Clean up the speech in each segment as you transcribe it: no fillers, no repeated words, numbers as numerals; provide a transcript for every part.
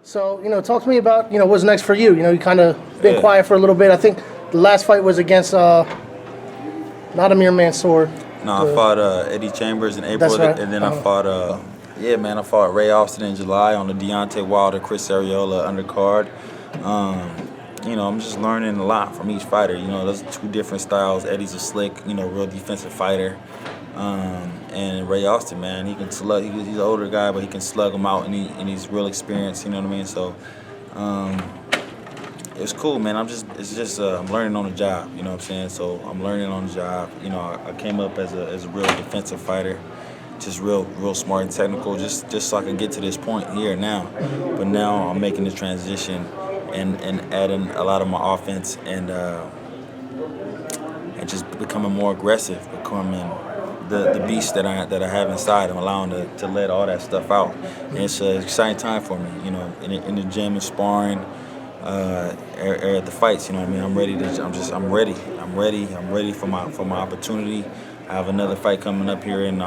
So, talk to me about, what's next for you. You kind of been Yeah. quiet for a little bit. I think the last fight was against not Amir Mansour. No, I fought Eddie Chambers in April, That's right. and then I fought, I fought Ray Austin in July on the Deontay Wilder, Chris Arreola undercard. I'm just learning a lot from each fighter. Those are two different styles. Eddie's a slick, real defensive fighter. And Ray Austin, man, he can slug. He's an older guy, but he can slug him out, and he's real experienced. You know what I mean? So, it's cool, man. I'm learning on the job. You know what I'm saying? So I'm learning on the job. I came up as a real defensive fighter, just real smart and technical, just so I can get to this point here now. But now I'm making the transition and adding a lot of my offense and just becoming more aggressive, becoming the beast that I have inside. I'm allowing to let all that stuff out. And it's an exciting time for me, in the gym and sparring, at the fights. You know what I mean? I'm ready. I'm ready for my opportunity. I have another fight coming up here in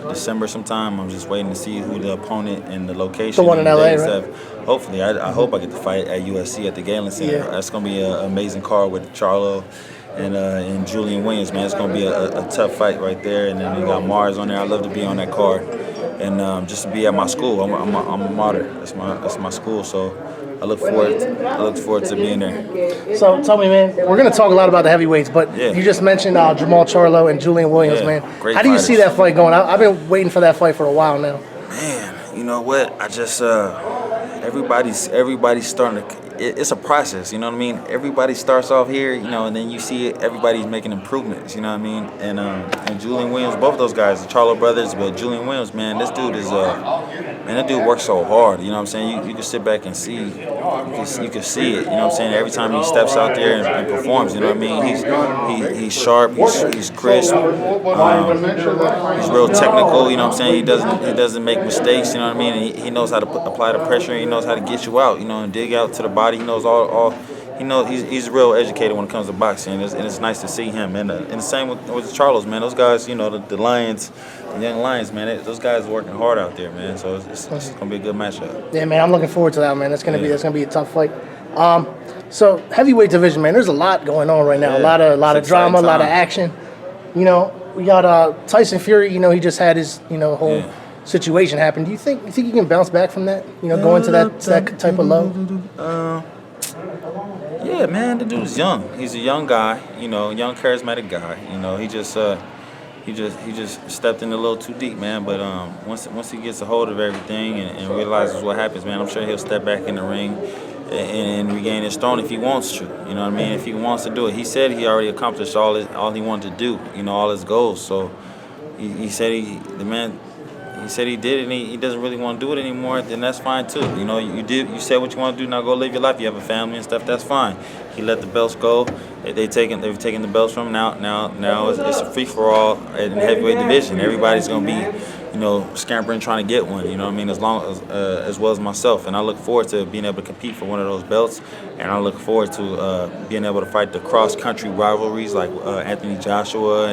December sometime. I'm just waiting to see who the opponent and the location. The one in and LA, dates right? Hopefully, I hope I get to fight at USC at the Galen Center. Yeah. That's gonna be an amazing card with Charlo and Julian Williams, man. It's gonna be a tough fight right there. And then we got Mars on there. I love to be on that card, and just to be at my school. I'm a martyr. That's my school. So I look forward to being there. So tell me, man, we're going to talk a lot about the heavyweights, but Yeah. you just mentioned Jamal Charlo and Julian Williams, Yeah, man. great How do you see fighters. that fight going? I've been waiting for that fight for a while now. Man, you know what? I just everybody's starting to. It's a process, you know what I mean. Everybody starts off here, and then you see it. Everybody's making improvements, you know what I mean. And Julian Williams, both of those guys, the Charlo brothers, but Julian Williams, man, this dude is that dude works so hard. You know what I'm saying? You can sit back and see, you can see it. You know what I'm saying? Every time he steps out there and performs, you know what I mean. He's sharp, he's crisp, he's real technical. You know what I'm saying? He doesn't make mistakes. You know what I mean? And he knows how to apply the pressure. He knows how to get you out. And dig out to the body. He knows all. He knows he's real educated when it comes to boxing, and it's nice to see him. And the same with the Charlos, man. Those guys, the Lions, the young Lions, man. Those guys are working hard out there, man. So it's gonna be a good matchup. Yeah, man, I'm looking forward to that, man. That's gonna be a tough fight. So heavyweight division, man. There's a lot going on right now. Yeah, A lot of it's drama, a exciting lot of time. action. We got Tyson Fury. He just had his whole situation happen. Do you think you can bounce back from that? Going to that type of low. Yeah, man, the dude's young. He's a young guy, young charismatic guy. He just stepped in a little too deep, man. But once he gets a hold of everything and realizes what happens, man, I'm sure he'll step back in the ring and regain his throne if he wants to. You know what I mean? If he wants to do it. He said he already accomplished all he wanted to do. All his goals. So he said he said he did it, and he doesn't really want to do it anymore. Then that's fine too. You said what you want to do. Now go live your life. You have a family and stuff. That's fine. He let the belts go. They've taken the belts from him. Now it's a free for all in the heavyweight division. Everybody's gonna be, scampering trying to get one. You know what I mean? As well as myself. And I look forward to being able to compete for one of those belts. And I look forward to being able to fight the cross country rivalries like Anthony Joshua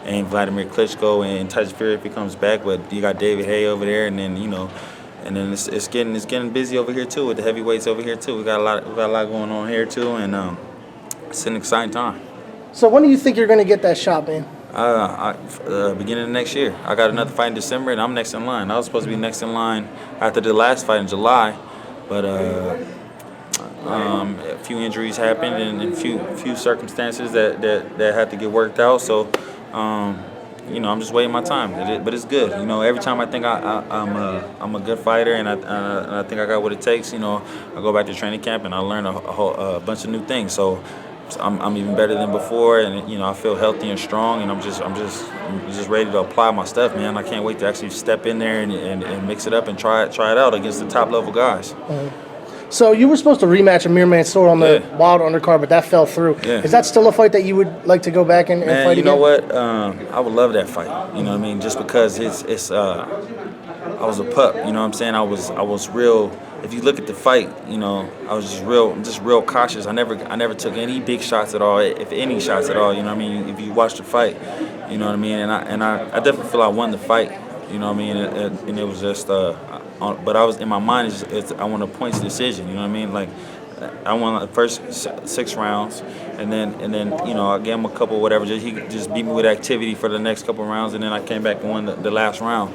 and Vladimir Klitschko and Tyson Fury if he comes back. But you got David Haye over there, and then and then it's getting busy over here too with the heavyweights over here too. We got a lot going on here too, and it's an exciting time. So when do you think you're going to get that shot, man? Beginning of next year. I got another fight in December, and I'm next in line. I was supposed to be next in line after the last fight in July, but a few injuries happened and a few circumstances that had to get worked out. So. I'm just waiting my time, but it's good. Every time I think I'm a good fighter and I think I got what it takes, I go back to training camp and I learn a bunch of new things. So I'm even better than before, and I feel healthy and strong, and I'm just ready to apply my stuff, man. I can't wait to actually step in there and mix it up and try it out against the top level guys. So you were supposed to rematch Amir Mansour on the Wild undercard, but that fell through. Yeah. Is that still a fight that you would like to go back and Man, fight you again? know what? I would love that fight. You know what I mean? Just because it's I was a pup. You know what I'm saying? I was real. If you look at the fight, I was just real cautious. I never took any big shots at all, if any shots at all. You know what I mean? If you watch the fight, you know what I mean. And I definitely feel I won the fight. You know what I mean? And it was just, but I was in my mind. I want a points decision. You know what I mean? Like I won the first 6 rounds, and then I gave him a couple whatever. He just beat me with activity for the next couple rounds, and then I came back and won the last round.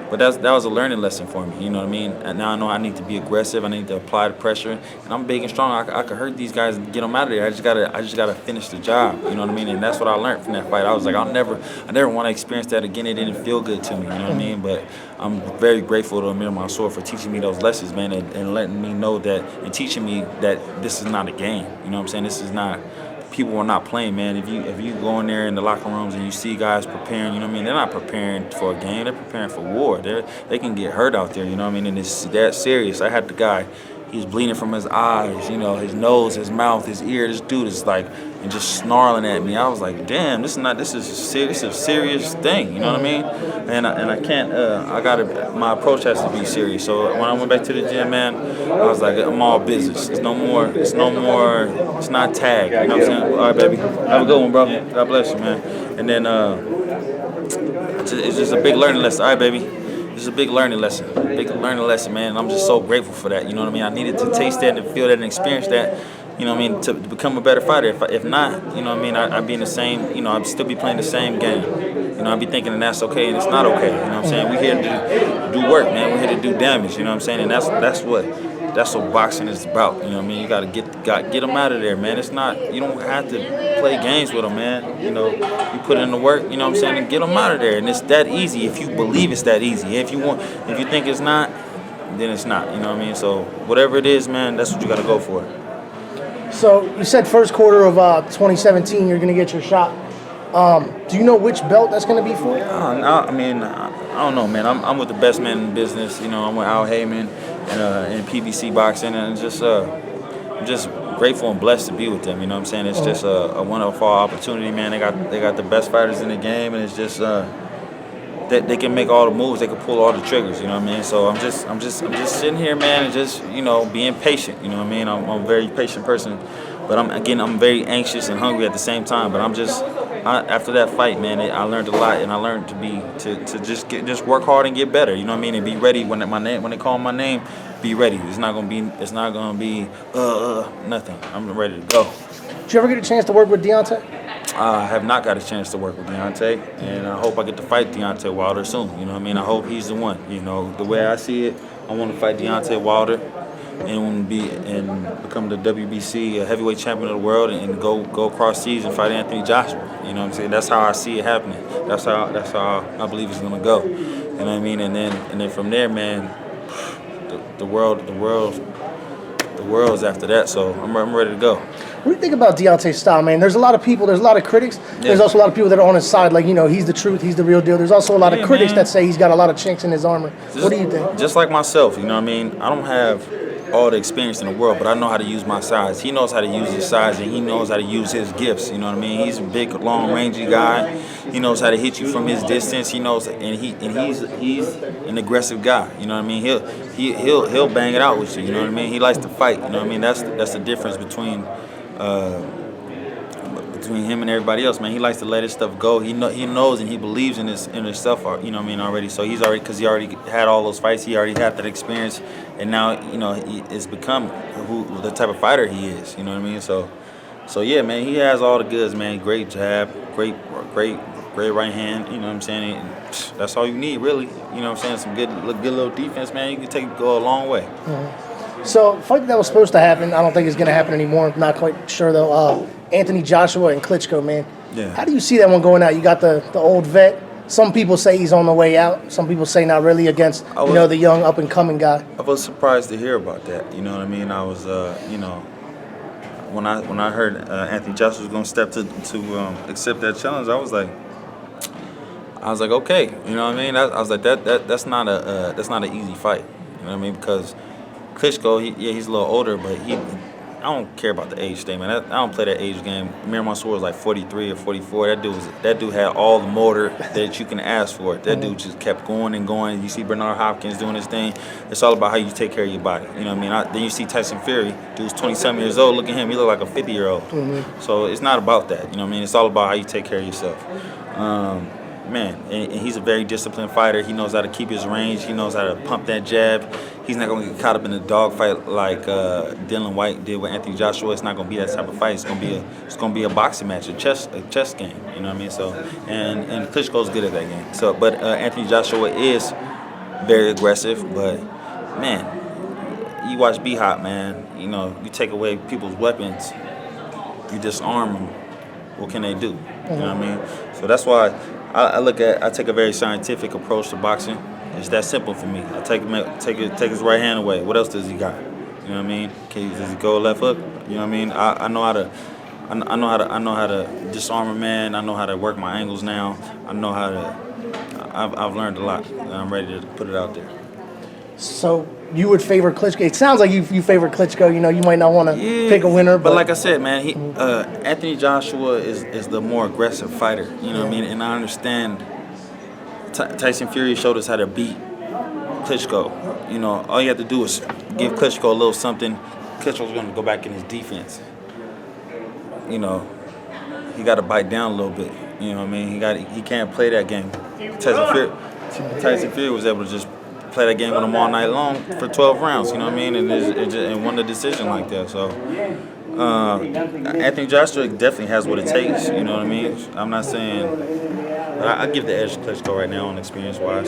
But that was a learning lesson for me. You know what I mean? And now I know I need to be aggressive. I need to apply the pressure, and I'm big and strong. I could hurt these guys and get them out of there. I just gotta finish the job. You know what I mean? And that's what I learned from that fight. I was like, I never want to experience that again. It didn't feel good to me. You know what I mean? But I'm very grateful to Amir Mansour for teaching me those lessons, man, and letting me know that and teaching me that this is not a game. You know what I'm saying? This is not. People are not playing, man. If you go in there in the locker rooms and you see guys preparing, you know what I mean? They're not preparing for a game. They're preparing for war. They can get hurt out there, you know what I mean? And it's that serious. I had the guy, he was bleeding from his eyes, you know, his nose, his mouth, his ear. This dude is like, and just snarling at me. I was like, damn, this is a serious thing, you know what I mean? And I can't, my approach has to be serious. So when I went back to the gym, man, I was like, I'm all business. It's not tag, you know what I'm saying? All right, baby, have a good one, bro. God bless you, man. And then it's just a big learning lesson. All right, baby. It's a big learning lesson, man. And I'm just so grateful for that. You know what I mean? I needed to taste that and feel that and experience that. You know what I mean? To become a better fighter. If not, you know what I mean? I'd be in the same. You know, I'd still be playing the same game. You know, I'd be thinking that that's okay and it's not okay. You know what I'm saying? We're here to do work, man. We're here to do damage. You know what I'm saying? And that's what boxing is about. You know what I mean? You gotta get them out of there, man. It's not. You don't have to play games with them, man. You know, you put in the work. You know what I'm saying? And get them out of there. And it's that easy if you believe it's that easy. If you think it's not, then it's not. You know what I mean? So whatever it is, man, that's what you gotta go for. So you said first quarter of 2017 you're going to get your shot. Do you know which belt that's going to be for? I mean, I don't know, man. I'm with the best man in the business. You know, I'm with Al Heyman and PBC Boxing, and I'm just grateful and blessed to be with them. You know what I'm saying? It's just a wonderful opportunity, man. They got the best fighters in the game, and it's just they can make all the moves. They can pull all the triggers. You know what I mean? So I'm just sitting here, man, and just being patient. You know what I mean? I'm a very patient person, but I'm very anxious and hungry at the same time. But after that fight, man, I learned a lot, and I learned to just work hard and get better. You know what I mean? And be ready when they call my name. Be ready. It's not gonna be nothing. I'm ready to go. Did you ever get a chance to work with Deontay? I have not got a chance to work with Deontay, and I hope I get to fight Deontay Wilder soon. You know what I mean? I hope he's the one. You know, the way I see it, I want to fight Deontay Wilder and become the WBC heavyweight champion of the world and go across seas and fight Anthony Joshua. You know what I'm saying? That's how I see it happening. That's how I believe it's gonna go. You know what I mean? And then from there, man, the world is after that. So I'm ready to go. What do you think about Deontay's style, man? There's a lot of people, there's a lot of critics. Yeah. There's also a lot of people that are on his side, like, he's the truth, he's the real deal. There's also a lot of critics that say he's got a lot of chinks in his armor. What do you think? Just like myself, you know what I mean? I don't have all the experience in the world, but I know how to use my size. He knows how to use his size, and he knows how to use his gifts, you know what I mean? He's a big, long, rangy guy. He knows how to hit you from his distance. He knows, and he's an aggressive guy, you know what I mean? He'll bang it out with you, you know what I mean? He likes to fight, you know what I mean? That's the difference between him and everybody else, man. He likes to let his stuff go. He knows and he believes in himself, you know what I mean, already. So he already had all those fights. He already had that experience, and now it's become the type of fighter he is. You know what I mean? So yeah, man. He has all the goods, man. Great jab, great right hand. You know what I'm saying? That's all you need, really. You know what I'm saying? Some good little defense, man. You can go a long way. Mm-hmm. So, fight that was supposed to happen, I don't think it's going to happen anymore. I'm not quite sure, though. Anthony Joshua and Klitschko, man. Yeah. How do you see that one going out? You got the old vet. Some people say he's on the way out. Some people say not really against, the young up-and-coming guy. I was surprised to hear about that. You know what I mean? I was, when I heard Anthony Joshua was going to step to accept that challenge, I was like, okay. You know what I mean? I was like, that's not an easy fight. You know what I mean? Because Klitschko, he's a little older, but I don't care about the age thing, man. I don't play that age game. Amir Mansour was like 43 or 44. That dude had all the motor that you can ask for. That dude just kept going and going. You see Bernard Hopkins doing his thing. It's all about how you take care of your body. You know what I mean? Then you see Tyson Fury, dude's 27 years old. Look at him. He look like a 50-year-old. Mm-hmm. So it's not about that. You know what I mean? It's all about how you take care of yourself. man, and he's a very disciplined fighter. He knows how to keep his range. He knows how to pump that jab. He's not going to get caught up in a dogfight like Dylan White did with Anthony Joshua. It's not going to be that type of fight. It's going to be a boxing match, a chess game. You know what I mean? So, and Klitschko's good at that game. So, but Anthony Joshua is very aggressive. But man, you watch B-Hop, man. You know, you take away people's weapons, you disarm them. What can they do? You know what I mean? So that's why I take a very scientific approach to boxing. It's that simple for me. I take his right hand away. What else does he got? You know what I mean? Does he go left hook? You know what I mean? I know how to disarm a man. I know how to work my angles now. I know how to. I've learned a lot, and I'm ready to put it out there. So you would favor Klitschko. It sounds like you favor Klitschko. You know, you might not want to pick a winner, but like I said, man, Anthony Joshua is the more aggressive fighter. You know what I mean? And I understand. Tyson Fury showed us how to beat Klitschko. You know, all you have to do is give Klitschko a little something. Klitschko's going to go back in his defense. You know, he got to bite down a little bit. You know what I mean? He can't play that game. Tyson Fury was able to just play that game with him all night long for 12 rounds. You know what I mean? And won the decision like that. So Anthony Joshua definitely has what it takes. You know what I mean? I'm not saying. I give the edge to Klitschko right now on experience-wise.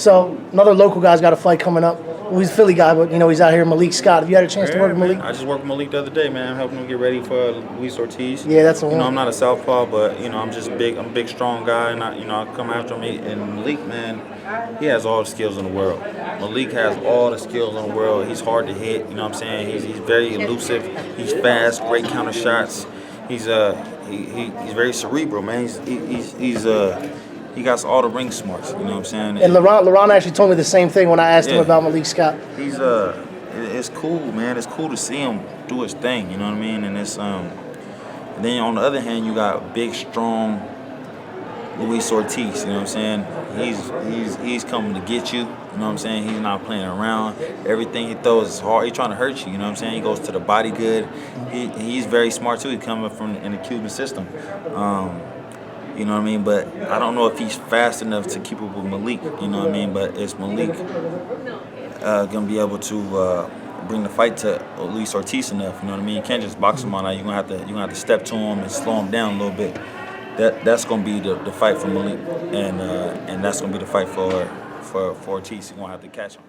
So another local guy's got a fight coming up. Well, he's a Philly guy, but you know he's out here. Malik Scott. Have you had a chance to work with Malik? I just worked with Malik the other day, man. Helping him get ready for Luis Ortiz. Yeah, that's the one. You know, I'm not a southpaw, but you know, I'm just big. I'm a big, strong guy, and I come after him. And Malik, man, he has all the skills in the world. Malik has all the skills in the world. He's hard to hit. You know what I'm saying? He's very elusive. He's fast. Great counter shots. He's very cerebral, man. He got all the ring smarts. You know what I'm saying? And LeBron actually told me the same thing when I asked him about Malik Scott. It's cool, man. It's cool to see him do his thing. You know what I mean? And it's then on the other hand, you got big, strong Luis Ortiz. You know what I'm saying? He's coming to get you. You know what I'm saying? He's not playing around. Everything he throws is hard. He's trying to hurt you. You know what I'm saying? He goes to the body good. He's very smart too. He's coming from in the Cuban system. You know what I mean? But I don't know if he's fast enough to keep up with Malik. You know what I mean? But is Malik gonna be able to bring the fight to Luis Ortiz enough? You know what I mean? You can't just box him on out. You're gonna have to step to him and slow him down a little bit. That's gonna be the fight for Malik, and that's gonna be the fight for Ortiz. You're gonna have to catch him.